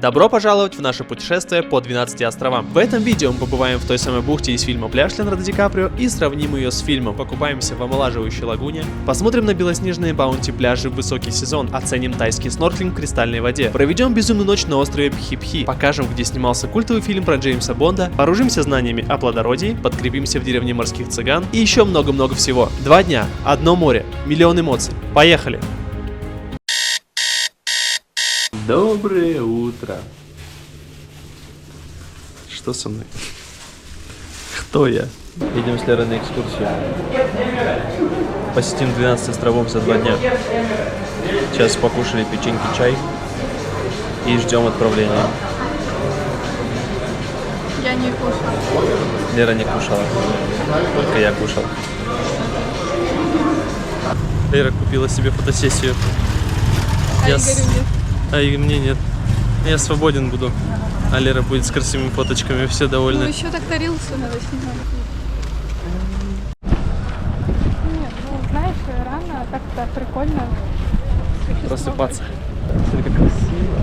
Добро пожаловать в наше путешествие по 12 островам. В этом видео мы побываем в той самой бухте из фильма «Пляж» Леонардо Ди Каприо и сравним ее с фильмом. Покупаемся в омолаживающей лагуне, посмотрим на белоснежные баунти пляжи в высокий сезон, оценим тайский снорклинг в кристальной воде, проведем безумную ночь на острове Пхипхи, покажем, где снимался культовый фильм про Джеймса Бонда, вооружимся знаниями о плодородии, подкрепимся в деревне морских цыган и еще много-много всего. 2 дня, одно море, миллион эмоций. Поехали! Доброе утро. Что со мной? Кто я? Идем с Лерой на экскурсию. Посетим 12 островов за 2 дня. Сейчас покушали печеньки, чай и ждем отправления. Я не кушала. Лера не кушала. Только я кушал. Лера купила себе фотосессию. А Игорю нет. А и мне нет. Я свободен буду. А Лера будет с красивыми фоточками, все довольны. Ну еще так тарелку надо снимать. Нет, ну знаешь, рано так-то прикольно Просыпаться. Смотри, как красиво.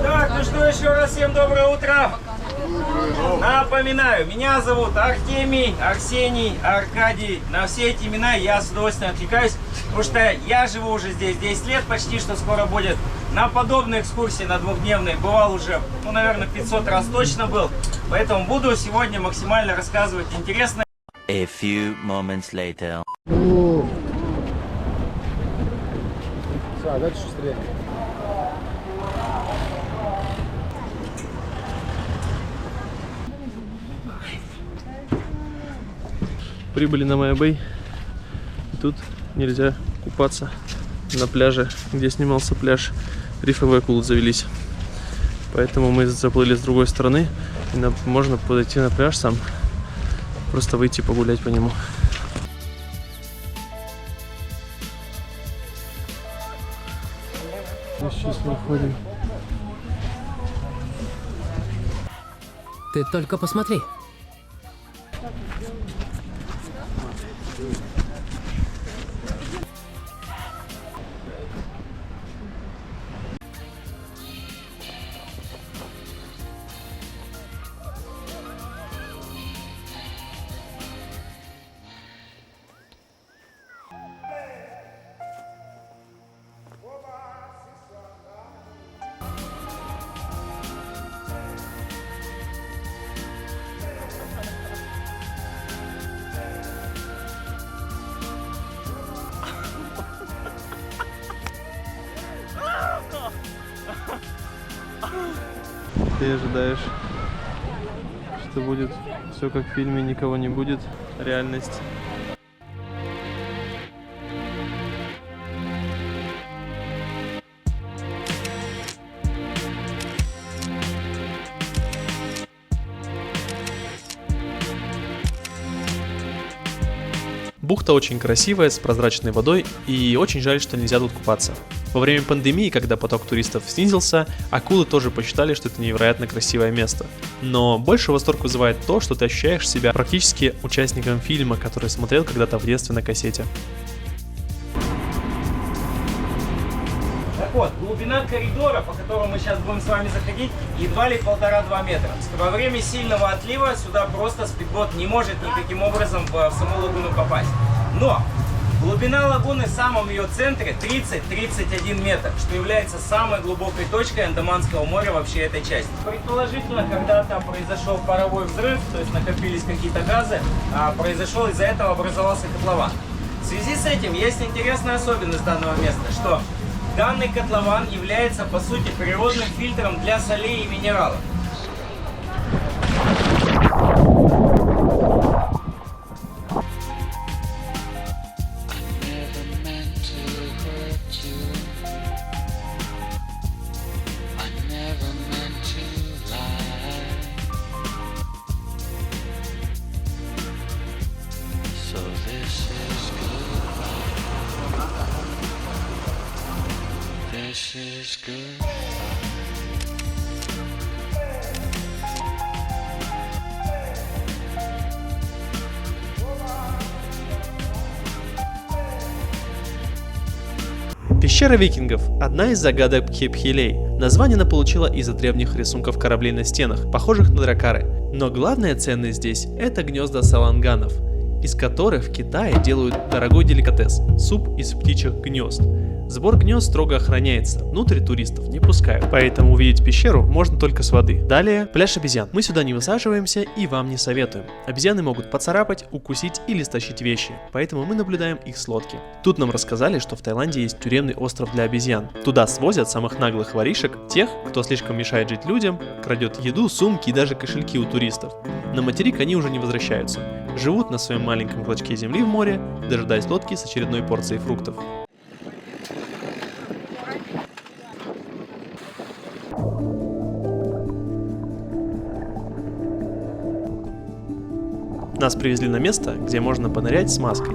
Так, ну что, еще раз всем доброе утро. Напоминаю, меня зовут Артемий, Арсений, Аркадий. На все эти имена я с удовольствием отвлекаюсь, потому что я живу уже здесь 10 лет, почти что скоро будет. На подобной экскурсии, на 2-дневной, бывал уже, ну, наверное, 500 раз точно был. Поэтому буду сегодня максимально рассказывать интересно. A few moments later. Все, дальше стреляй. Прибыли на Майя-Бэй. Тут нельзя купаться на пляже, где снимался пляж. Рифовые акулы завелись. Поэтому мы заплыли с другой стороны. И можно подойти на пляж сам. Просто выйти погулять по нему. Сейчас мы ходим. Ты только посмотри. Ты ожидаешь, что будет все как в фильме, никого не будет. Реальность. Бухта очень красивая, с прозрачной водой, и очень жаль, что нельзя тут купаться. Во время пандемии, когда поток туристов снизился, акулы тоже посчитали, что это невероятно красивое место. Но больше восторг вызывает то, что ты ощущаешь себя практически участником фильма, который смотрел когда-то в детстве на кассете. Так вот, глубина коридора, по которому мы сейчас будем с вами заходить, едва ли 1,5-2 метра. Во время сильного отлива сюда просто спидбот не может никаким образом в саму лагуну попасть. Но глубина лагуны в самом ее центре 30-31 метр, что является самой глубокой точкой Андаманского моря вообще этой части. Предположительно, когда-то произошел паровой взрыв, то есть накопились какие-то газы, произошел из-за этого образовался котлован. В связи с этим есть интересная особенность данного места, что данный котлован является, по сути, природным фильтром для солей и минералов. This is good. Пещера викингов – одна из загадок Пхипхилей. Название она получила из-за древних рисунков кораблей на стенах, похожих на дракары. Но главная ценность здесь – это гнезда саланганов, из которых в Китае делают дорогой деликатес – суп из птичьих гнезд. Сбор гнезд строго охраняется, внутрь туристов не пускают, поэтому увидеть пещеру можно только с воды. Далее, пляж обезьян. Мы сюда не высаживаемся и вам не советуем. Обезьяны могут поцарапать, укусить или стащить вещи, поэтому мы наблюдаем их с лодки. Тут нам рассказали, что в Таиланде есть тюремный остров для обезьян. Туда свозят самых наглых воришек, тех, кто слишком мешает жить людям, крадет еду, сумки и даже кошельки у туристов. На материк они уже не возвращаются. Живут на своем маленьком клочке земли в море, дожидаясь лодки с очередной порцией фруктов. Нас привезли на место, где можно понырять с маской.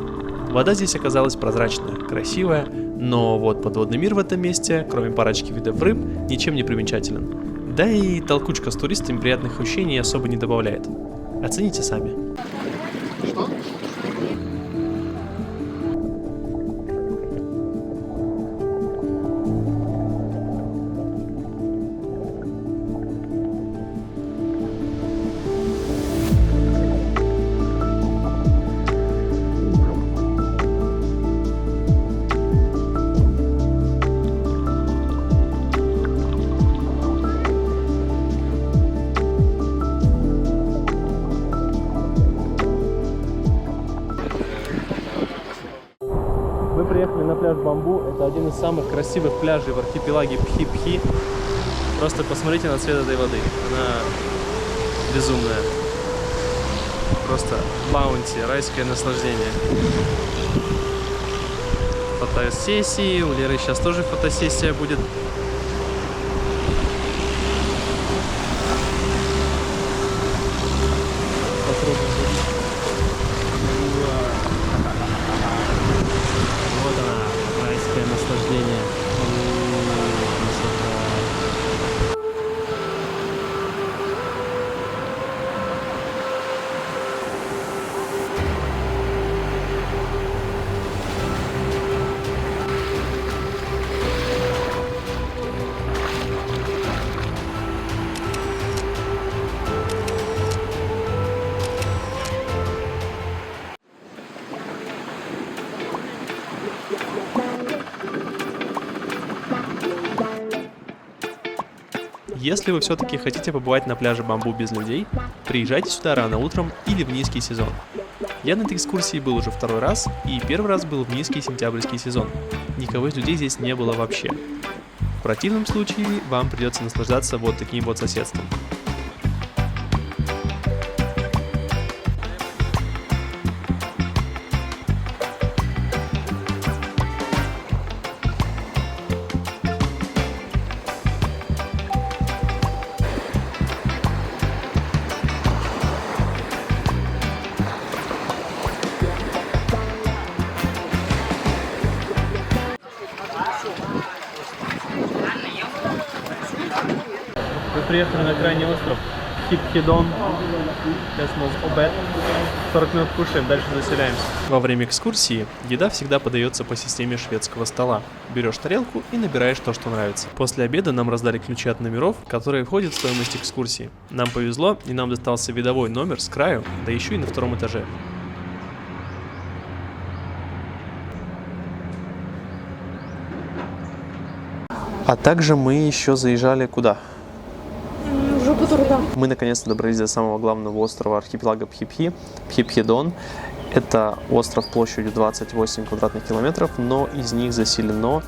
Вода здесь оказалась прозрачная, красивая, но вот подводный мир в этом месте, кроме парочки видов рыб, ничем не примечателен. Да и толкучка с туристами приятных ощущений особо не добавляет. Оцените сами. Мы приехали на пляж Бамбу. Это один из самых красивых пляжей в архипелаге Пхипхи. Просто посмотрите на цвет этой воды. Она безумная. Просто баунти, райское наслаждение. Фотосессии. У Леры сейчас тоже фотосессия будет. Вот она, райское наслаждение. Если вы все-таки хотите побывать на пляже Бамбу без людей, приезжайте сюда рано утром или в низкий сезон. Я на этой экскурсии был уже второй раз, и первый раз был в низкий сентябрьский сезон. Никого из людей здесь не было вообще. В противном случае вам придется наслаждаться вот таким вот соседством. Мы приехали на крайний остров Пхипхидон. Сейчас у нас обед. 40 минут кушаем, дальше заселяемся. Во время экскурсии еда всегда подается по системе шведского стола. Берешь тарелку и набираешь то, что нравится. После обеда нам раздали ключи от номеров, которые входят в стоимость экскурсии. Нам повезло, и нам достался видовой номер с краю, да еще и на втором этаже. А также мы еще заезжали куда? Мы наконец-то добрались до самого главного острова архипелага Пхипхи, Пхипхидон. Это остров площадью 28 квадратных километров, но из них заселено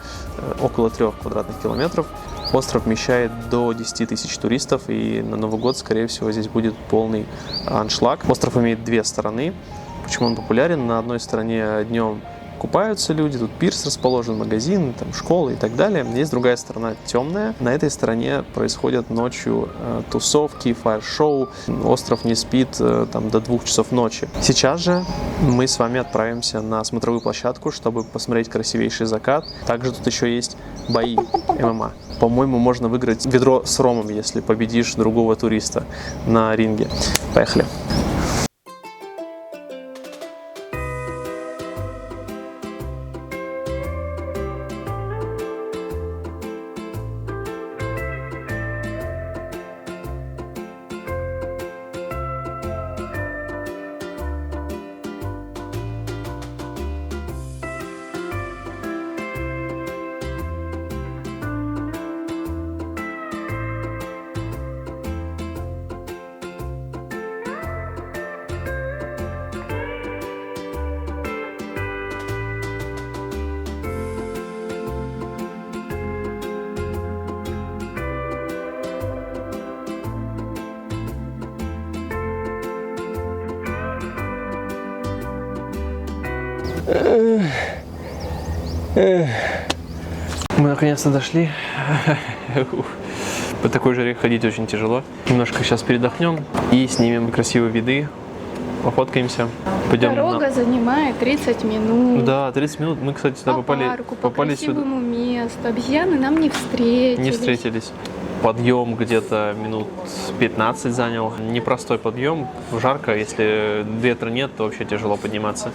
около 3 квадратных километров. Остров вмещает до 10 тысяч туристов, и на Новый год, скорее всего, здесь будет полный аншлаг. Остров имеет две стороны. Почему он популярен? На одной стороне днем купаются люди, тут пирс расположен, магазин, там школы и так далее. Здесь другая сторона темная. На этой стороне происходят ночью тусовки, фаер-шоу. Остров не спит там до 2 часов ночи. Сейчас же мы с вами отправимся на смотровую площадку, чтобы посмотреть красивейший закат. Также тут еще есть бои ММА. По-моему, можно выиграть ведро с ромом, если победишь другого туриста на ринге. Поехали! Мы наконец-то дошли. По такой жаре ходить очень тяжело. Немножко сейчас передохнем и снимем красивые виды, пофоткаемся. Пойдем Дорога занимает 30 минут. Да, 30 минут. Мы, кстати, сюда По парку, по попали сюда. красивому месту. Обезьяны нам не встретились. Не встретились. Подъем где-то минут 15 занял. Непростой подъем. Жарко, если ветра нет, то вообще тяжело подниматься.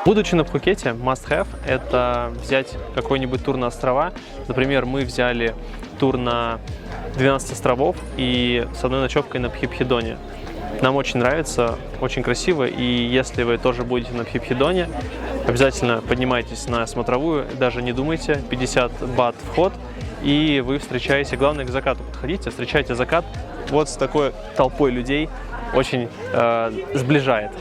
Будучи на Пхукете, must-have – это взять какой-нибудь тур на острова. Например, мы взяли тур на 12 островов и с одной ночевкой на Пхипхидоне. Нам очень нравится, очень красиво, и если вы тоже будете на Пхипхидоне, обязательно поднимайтесь на смотровую, даже не думайте, 50 бат вход, и вы встречаете, главное, к закату подходите, встречайте закат вот с такой толпой людей, очень сближает.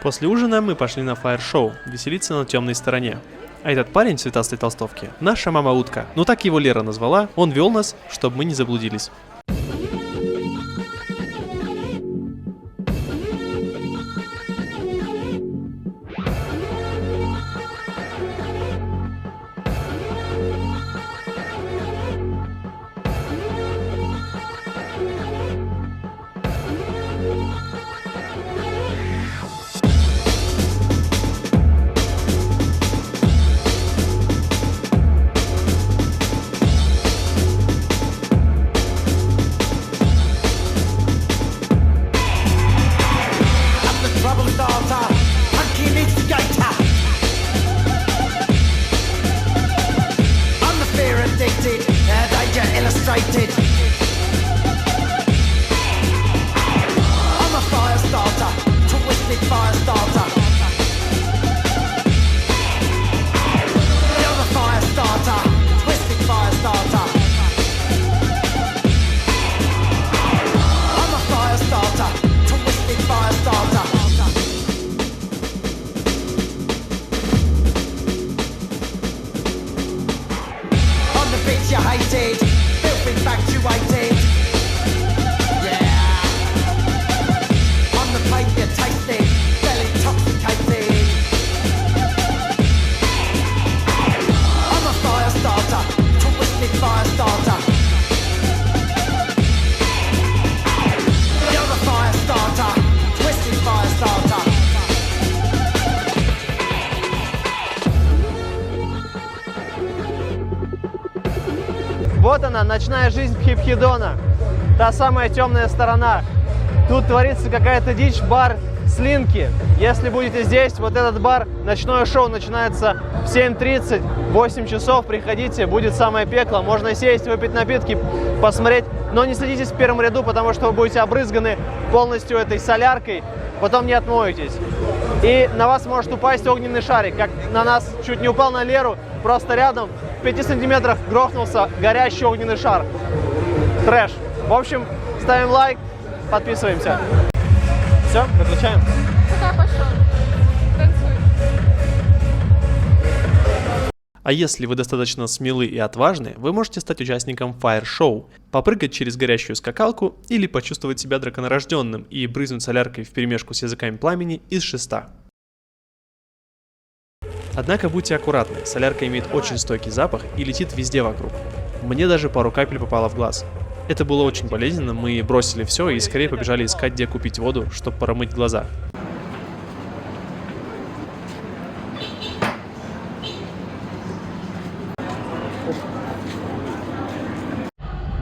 После ужина мы пошли на фаер-шоу, веселиться на темной стороне. А этот парень в цветастой толстовке – наша мама-утка. Ну так его Лера назвала, он вел нас, чтобы мы не заблудились. Вот она, ночная жизнь Пхипхидона. Та самая темная сторона. Тут творится какая-то дичь, бар Слинки. Если будете здесь, вот этот бар, ночное шоу начинается в 7:30, 8 часов, приходите, будет самое пекло. Можно сесть, выпить напитки, посмотреть, но не садитесь в первом ряду, потому что вы будете обрызганы полностью этой соляркой, потом не отмоетесь. И на вас может упасть огненный шарик, как на нас чуть не упал на Леру, просто рядом, в 5 сантиметрах грохнулся горящий огненный шар. Трэш. В общем, ставим лайк, подписываемся. Все, выключаем. Куда пошел? Танцуй. А если вы достаточно смелы и отважны, вы можете стать участником Fire Show, попрыгать через горящую скакалку или почувствовать себя драконорожденным и брызнуть соляркой вперемешку с языками пламени из шеста. Однако будьте аккуратны, солярка имеет очень стойкий запах и летит везде вокруг. Мне даже пару капель попало в глаз. Это было очень болезненно, мы бросили все и скорее побежали искать, где купить воду, чтобы промыть глаза.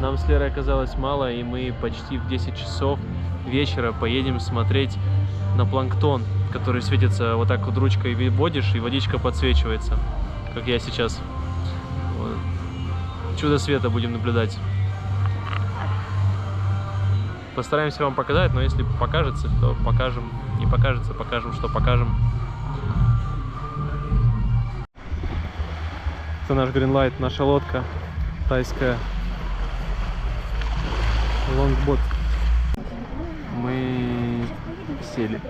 Нам с Лерой оказалось мало, и мы почти в 10 часов вечера поедем смотреть на планктон, который светится вот так вот ручкой вводишь, и водичка подсвечивается, как я сейчас. Вот. Чудо света будем наблюдать. Постараемся вам показать, но если покажется, то покажем. Не покажется, покажем, что покажем. Это наш Greenlight, наша лодка тайская. Лонгбот. Мы сели.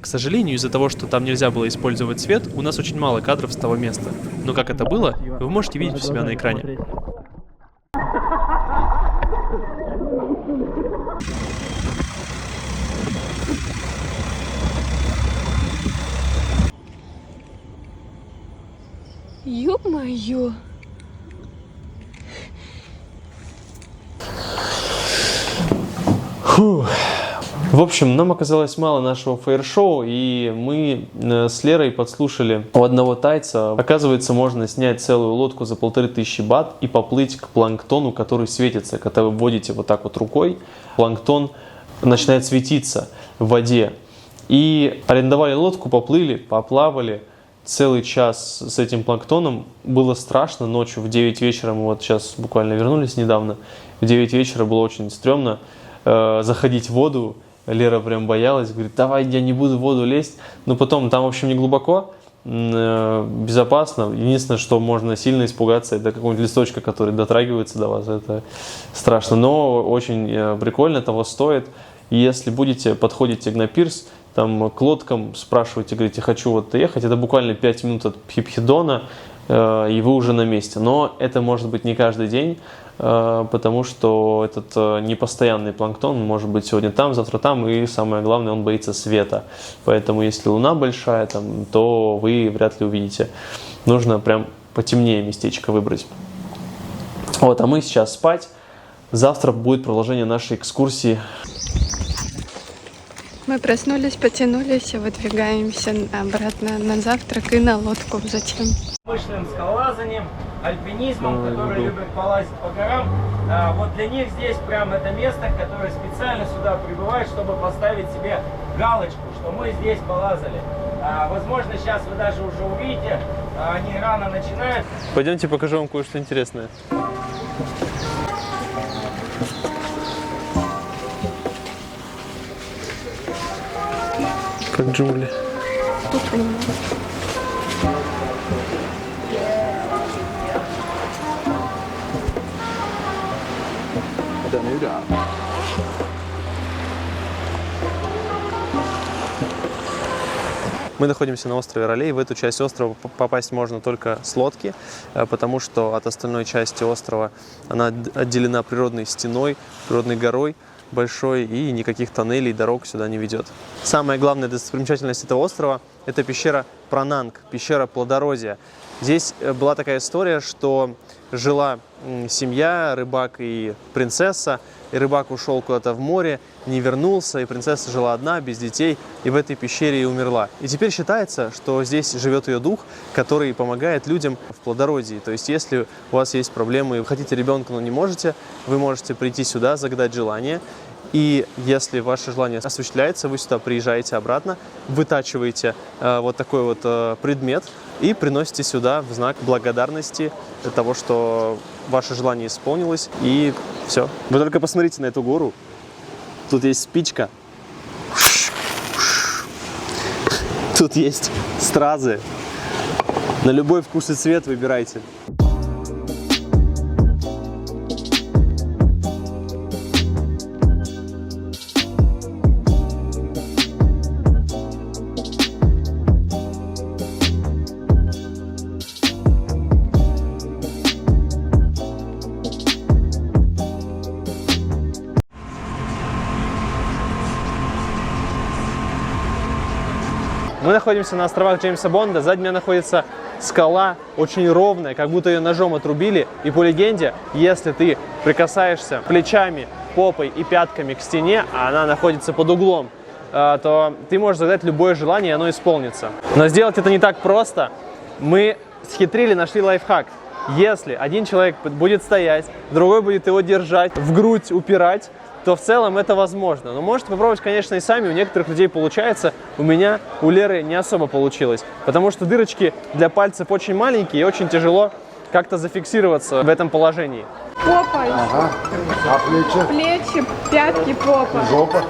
К сожалению, из-за того, что там нельзя было использовать свет, у нас очень мало кадров с того места. Но как это было, вы можете видеть у себя на экране. Ё-моё! Фух. В общем, нам оказалось мало нашего фаер-шоу, и мы с Лерой подслушали у одного тайца. Оказывается, можно снять целую лодку за 1500 бат и поплыть к планктону, который светится. Когда вы вводите вот так вот рукой, планктон начинает светиться в воде. И арендовали лодку, поплыли, поплавали целый час с этим планктоном. Было страшно ночью в 9 вечера, мы вот сейчас буквально вернулись недавно, в 9 вечера было очень стрёмно заходить в воду. Лера прям боялась, говорит, давай, я не буду в воду лезть. Но потом там, в общем, не глубоко, безопасно. Единственное, что можно сильно испугаться, это какого-нибудь листочка, который дотрагивается до вас. Это страшно, но очень прикольно, того стоит. Если подходите на пирс, там к лодкам, спрашиваете, говорите, хочу вот ехать, это буквально 5 минут от Пхипхидона, и вы уже на месте. Но это может быть не каждый день, потому что этот непостоянный планктон может быть сегодня там, завтра там, и самое главное, он боится света. Поэтому если луна большая, там, то вы вряд ли увидите. Нужно прям потемнее местечко выбрать. Вот, а мы сейчас спать. Завтра будет продолжение нашей экскурсии. Мы проснулись, потянулись и выдвигаемся обратно на завтрак и на лодку. Зачем? Мышленным скалолазанием, альпинизмом, которые любят полазить по горам. Вот для них здесь прям это место, которое специально сюда прибывает, чтобы поставить себе галочку, что мы здесь полазали. Возможно, сейчас вы даже уже увидите, они рано начинают. Пойдемте покажу вам кое-что интересное. Как джунгли. Мы находимся на острове Ралей. В эту часть острова попасть можно только с лодки, потому что от остальной части острова она отделена природной стеной, природной горой большой, и никаких тоннелей, дорог сюда не ведет. Самая главная достопримечательность этого острова – это пещера Прананг, пещера плодородия. Здесь была такая история, что жила семья, рыбак и принцесса, и рыбак ушел куда-то в море, не вернулся, и принцесса жила одна, без детей, и в этой пещере и умерла. И теперь считается, что здесь живет ее дух, который помогает людям в плодородии. То есть, если у вас есть проблемы, вы хотите ребенка, но не можете, вы можете прийти сюда, загадать желание, и если ваше желание осуществляется, вы сюда приезжаете обратно, вытачиваете вот такой вот предмет и приносите сюда в знак благодарности для того, что ваше желание исполнилось, и все. Вы только посмотрите на эту гору. Тут есть спичка. Тут есть стразы. На любой вкус и цвет выбирайте. Мы находимся на островах Джеймса Бонда. Сзади меня находится скала, очень ровная, как будто ее ножом отрубили. И по легенде, если ты прикасаешься плечами, попой и пятками к стене, а она находится под углом, то ты можешь загадать любое желание, и оно исполнится. Но сделать это не так просто. Мы схитрили, нашли лайфхак. Если один человек будет стоять, другой будет его держать, в грудь упирать, то в целом это возможно. Но можете попробовать, конечно, и сами. У некоторых людей получается. У меня, у Леры не особо получилось. Потому что дырочки для пальцев очень маленькие и очень тяжело как-то зафиксироваться в этом положении. Попа еще. Ага. А плечи? Плечи, пятки, попа. Жопа?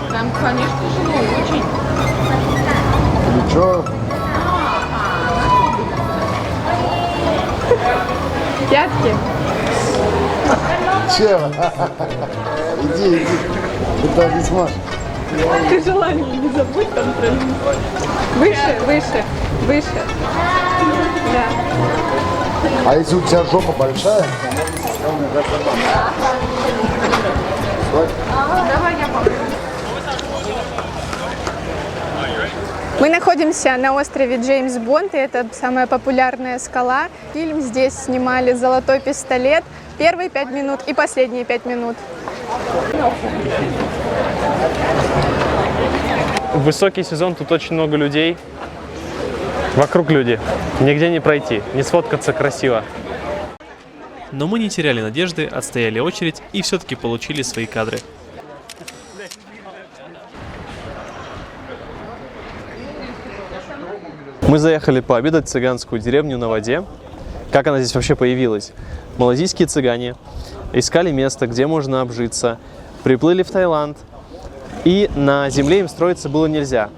Там, конечно, тяжело очень. Плечо? Пятки. Чем? Иди. Это не сможешь. Ты желание не забудь там проявить. Выше. Да. А если у тебя жопа большая? Давай я помогу. Мы находимся на острове Джеймс Бонд, и это самая популярная скала. Фильм здесь снимали «Золотой пистолет», первые 5 минут и последние 5 минут. В высокий сезон тут очень много людей. Вокруг люди. Нигде не пройти, не сфоткаться красиво. Но мы не теряли надежды, отстояли очередь и все-таки получили свои кадры. Мы заехали пообедать в цыганскую деревню на воде. Как она здесь вообще появилась? Малайзийские цыгане искали место, где можно обжиться, приплыли в Таиланд, и на земле им строиться было нельзя.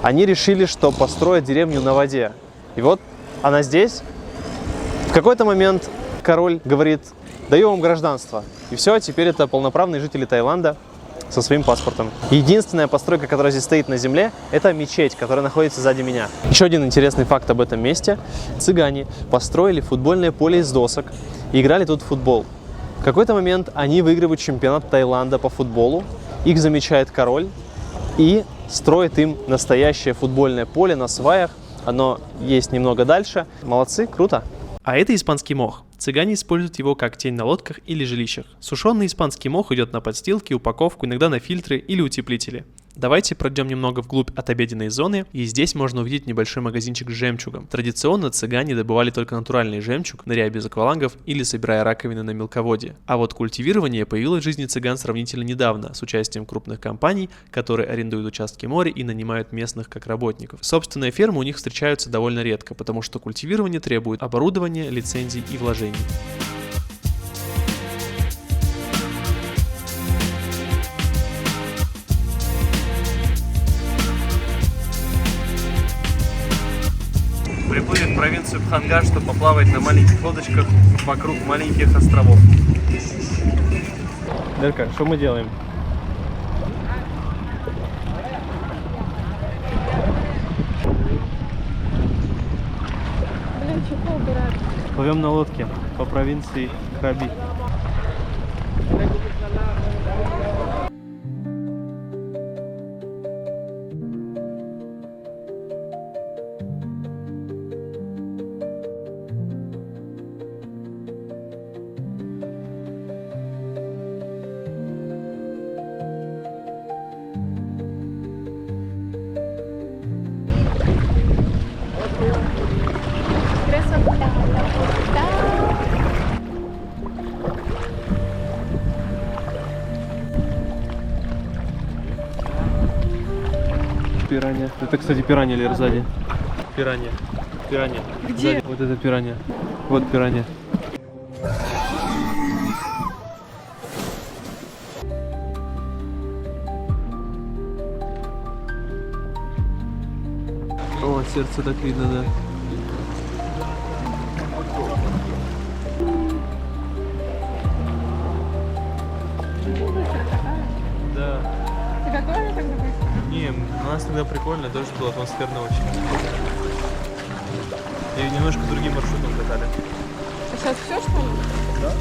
Они решили, что построят деревню на воде. И вот она здесь. В какой-то момент король говорит: даю вам гражданство. И все, теперь это полноправные жители Таиланда со своим паспортом. Единственная постройка, которая здесь стоит на земле, это мечеть, которая находится сзади меня. Еще один интересный факт об этом месте. Цыгане построили футбольное поле из досок и играли тут в футбол. В какой-то момент они выигрывают чемпионат Таиланда по футболу. Их замечает король и строит им настоящее футбольное поле на сваях. Оно есть немного дальше. Молодцы, круто. А это испанский мох. Цыгане используют его как тень на лодках или жилищах. Сушеный испанский мох идет на подстилки, упаковку, иногда на фильтры или утеплители. Давайте пройдем немного вглубь от обеденной зоны, и здесь можно увидеть небольшой магазинчик с жемчугом. Традиционно цыгане добывали только натуральный жемчуг, ныряя без аквалангов или собирая раковины на мелководье. А вот культивирование появилось в жизни цыган сравнительно недавно, с участием крупных компаний, которые арендуют участки моря и нанимают местных как работников. Собственные фермы у них встречаются довольно редко, потому что культивирование требует оборудования, лицензий и вложений. Приплыли в провинцию Пхангад, чтобы поплавать на маленьких лодочках вокруг маленьких островов. Дерка, что мы делаем? Блин, чехол убирать. Плывем на лодке по провинции Краби. Пиранья. Это, кстати, пиранья, Лер, сзади. Пиранья. Пиранья. Где? Сзади. Вот это пиранья. Вот пиранья. О, сердце так видно, да. Да. Тебя тоже так запустили? Не, у нас тогда прикольно, тоже было атмосферно очень. И немножко другим маршрутом катали. А сейчас все, что ли? Да.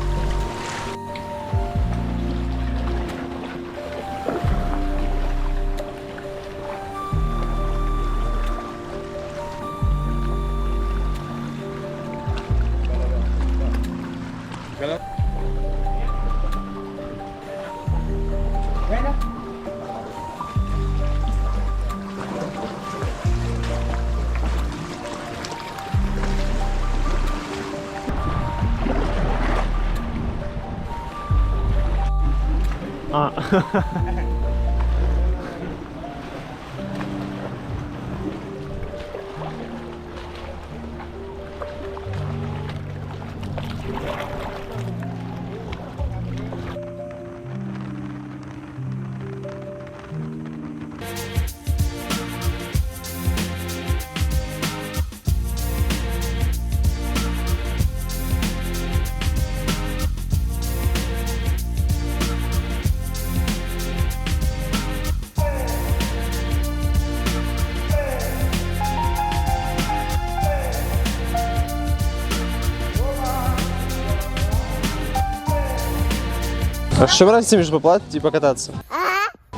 А что нравится между поплавать и покататься?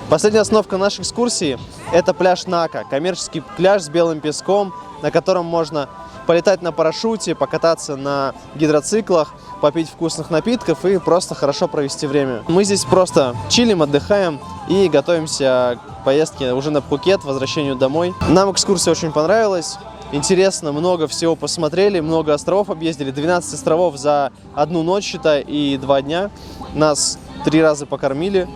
Последняя остановка нашей экскурсии – это пляж Нака, коммерческий пляж с белым песком, на котором можно полетать на парашюте, покататься на гидроциклах, попить вкусных напитков и просто хорошо провести время. Мы здесь просто чилим, отдыхаем и готовимся к поездке уже на Пхукет, возвращению домой. Нам экскурсия очень понравилась. Интересно, много всего посмотрели, много островов объездили. 12 островов за одну ночь, считай, и 2 дня. Нас 3 раза покормили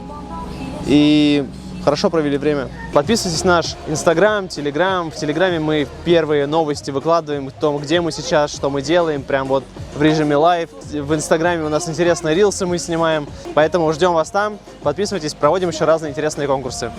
и хорошо провели время. Подписывайтесь на наш Инстаграм, Телеграм. В Телеграме мы первые новости выкладываем о том, где мы сейчас, что мы делаем, прям вот в режиме лайв. В Инстаграме у нас интересные рилсы мы снимаем, поэтому ждем вас там. Подписывайтесь, проводим еще разные интересные конкурсы.